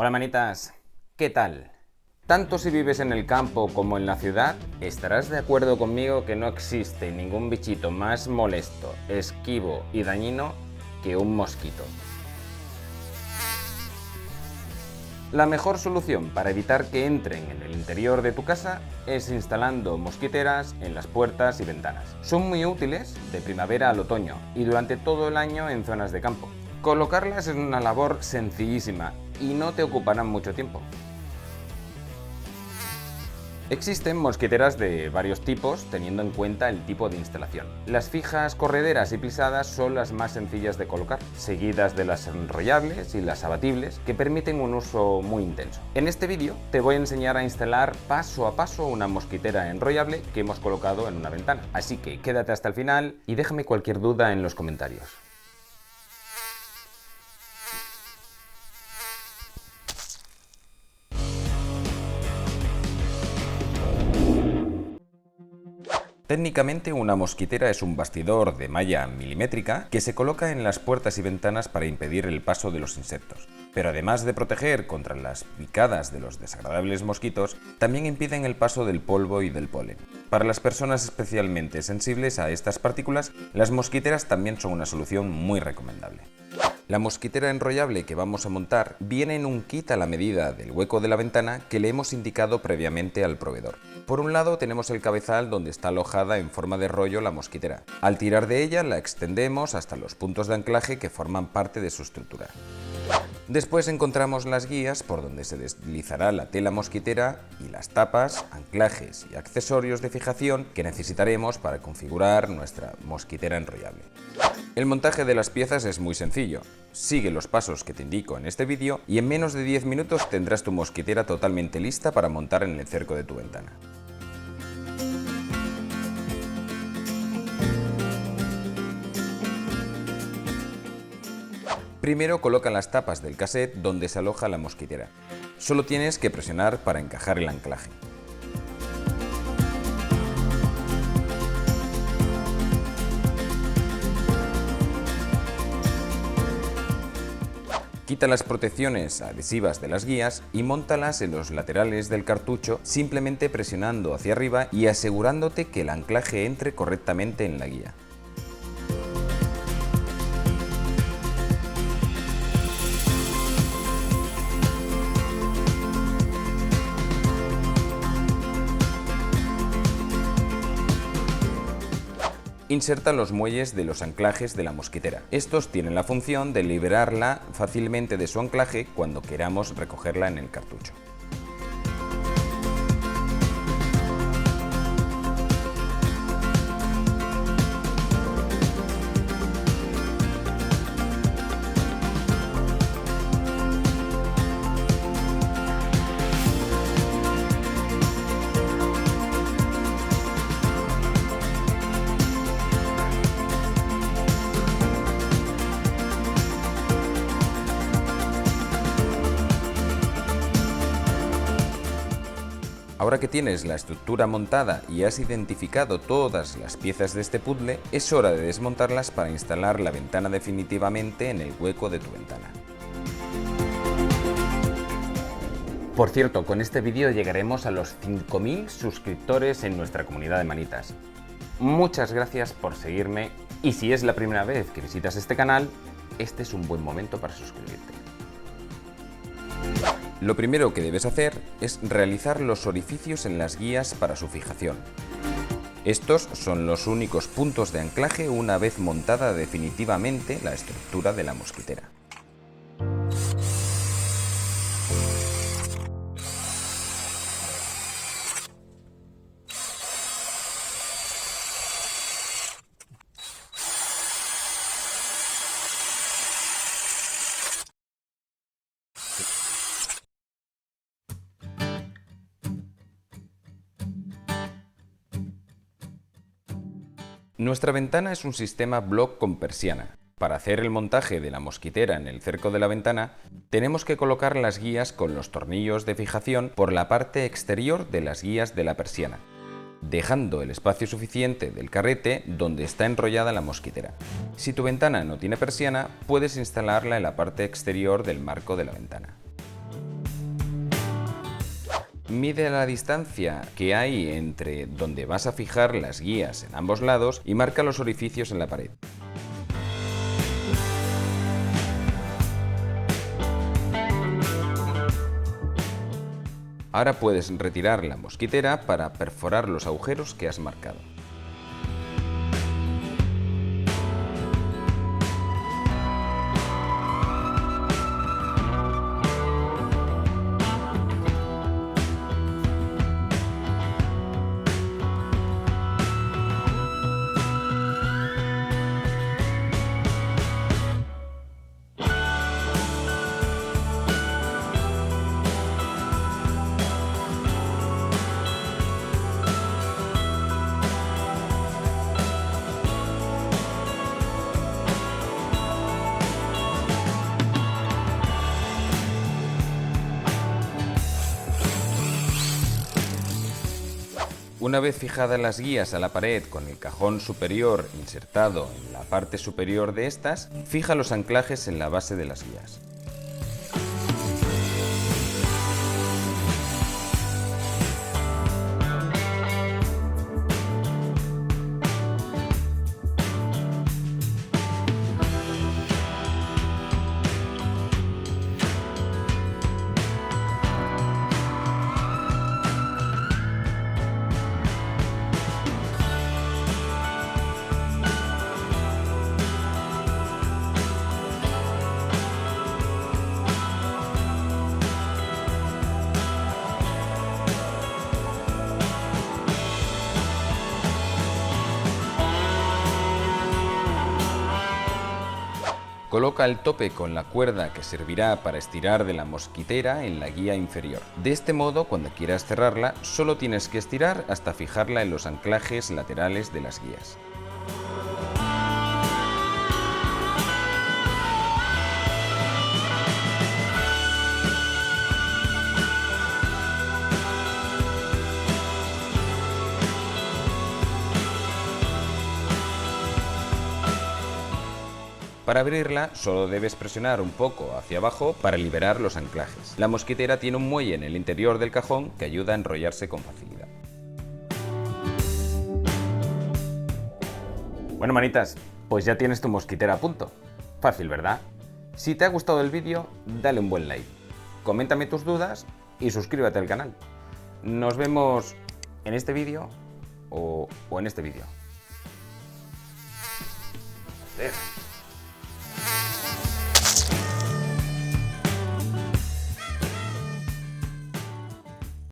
Hola manitas, ¿qué tal? Tanto si vives en el campo como en la ciudad, estarás de acuerdo conmigo que no existe ningún bichito más molesto, esquivo y dañino que un mosquito. La mejor solución para evitar que entren en el interior de tu casa es instalando mosquiteras en las puertas y ventanas. Son muy útiles de primavera al otoño y durante todo el año en zonas de campo. Colocarlas es una labor sencillísima y no te ocuparán mucho tiempo. Existen mosquiteras de varios tipos teniendo en cuenta el tipo de instalación. Las fijas, correderas y plisadas son las más sencillas de colocar, seguidas de las enrollables y las abatibles que permiten un uso muy intenso. En este vídeo te voy a enseñar a instalar paso a paso una mosquitera enrollable que hemos colocado en una ventana. Así que quédate hasta el final y déjame cualquier duda en los comentarios. Técnicamente, una mosquitera es un bastidor de malla milimétrica que se coloca en las puertas y ventanas para impedir el paso de los insectos. Pero además de proteger contra las picadas de los desagradables mosquitos, también impiden el paso del polvo y del polen. Para las personas especialmente sensibles a estas partículas, las mosquiteras también son una solución muy recomendable. La mosquitera enrollable que vamos a montar viene en un kit a la medida del hueco de la ventana que le hemos indicado previamente al proveedor. Por un lado tenemos el cabezal donde está alojada en forma de rollo la mosquitera. Al tirar de ella la extendemos hasta los puntos de anclaje que forman parte de su estructura. Después encontramos las guías por donde se deslizará la tela mosquitera y las tapas, anclajes y accesorios de fijación que necesitaremos para configurar nuestra mosquitera enrollable. El montaje de las piezas es muy sencillo. Sigue los pasos que te indico en este vídeo y en menos de 10 minutos tendrás tu mosquitera totalmente lista para montar en el cerco de tu ventana. Primero coloca las tapas del cassette donde se aloja la mosquitera. Solo tienes que presionar para encajar el anclaje. Quita las protecciones adhesivas de las guías y móntalas en los laterales del cartucho simplemente presionando hacia arriba y asegurándote que el anclaje entre correctamente en la guía. Inserta los muelles de los anclajes de la mosquitera. Estos tienen la función de liberarla fácilmente de su anclaje cuando queramos recogerla en el cartucho. Ahora que tienes la estructura montada y has identificado todas las piezas de este puzzle, es hora de desmontarlas para instalar la ventana definitivamente en el hueco de tu ventana. Por cierto, con este vídeo llegaremos a los 5000 suscriptores en nuestra comunidad de manitas. Muchas gracias por seguirme y si es la primera vez que visitas este canal, este es un buen momento para suscribirte. Lo primero que debes hacer es realizar los orificios en las guías para su fijación. Estos son los únicos puntos de anclaje una vez montada definitivamente la estructura de la mosquitera. Nuestra ventana es un sistema block con persiana. Para hacer el montaje de la mosquitera en el cerco de la ventana, tenemos que colocar las guías con los tornillos de fijación por la parte exterior de las guías de la persiana, dejando el espacio suficiente del carrete donde está enrollada la mosquitera. Si tu ventana no tiene persiana, puedes instalarla en la parte exterior del marco de la ventana. Mide la distancia que hay entre donde vas a fijar las guías en ambos lados y marca los orificios en la pared. Ahora puedes retirar la mosquitera para perforar los agujeros que has marcado. Una vez fijadas las guías a la pared con el cajón superior insertado en la parte superior de estas, fija los anclajes en la base de las guías. Coloca el tope con la cuerda que servirá para estirar de la mosquitera en la guía inferior. De este modo, cuando quieras cerrarla, solo tienes que estirar hasta fijarla en los anclajes laterales de las guías. Para abrirla, solo debes presionar un poco hacia abajo para liberar los anclajes. La mosquitera tiene un muelle en el interior del cajón que ayuda a enrollarse con facilidad. Bueno, manitas, pues ya tienes tu mosquitera a punto. Fácil, ¿verdad? Si te ha gustado el vídeo, dale un buen like, coméntame tus dudas y suscríbete al canal. Nos vemos en este vídeo o en este vídeo.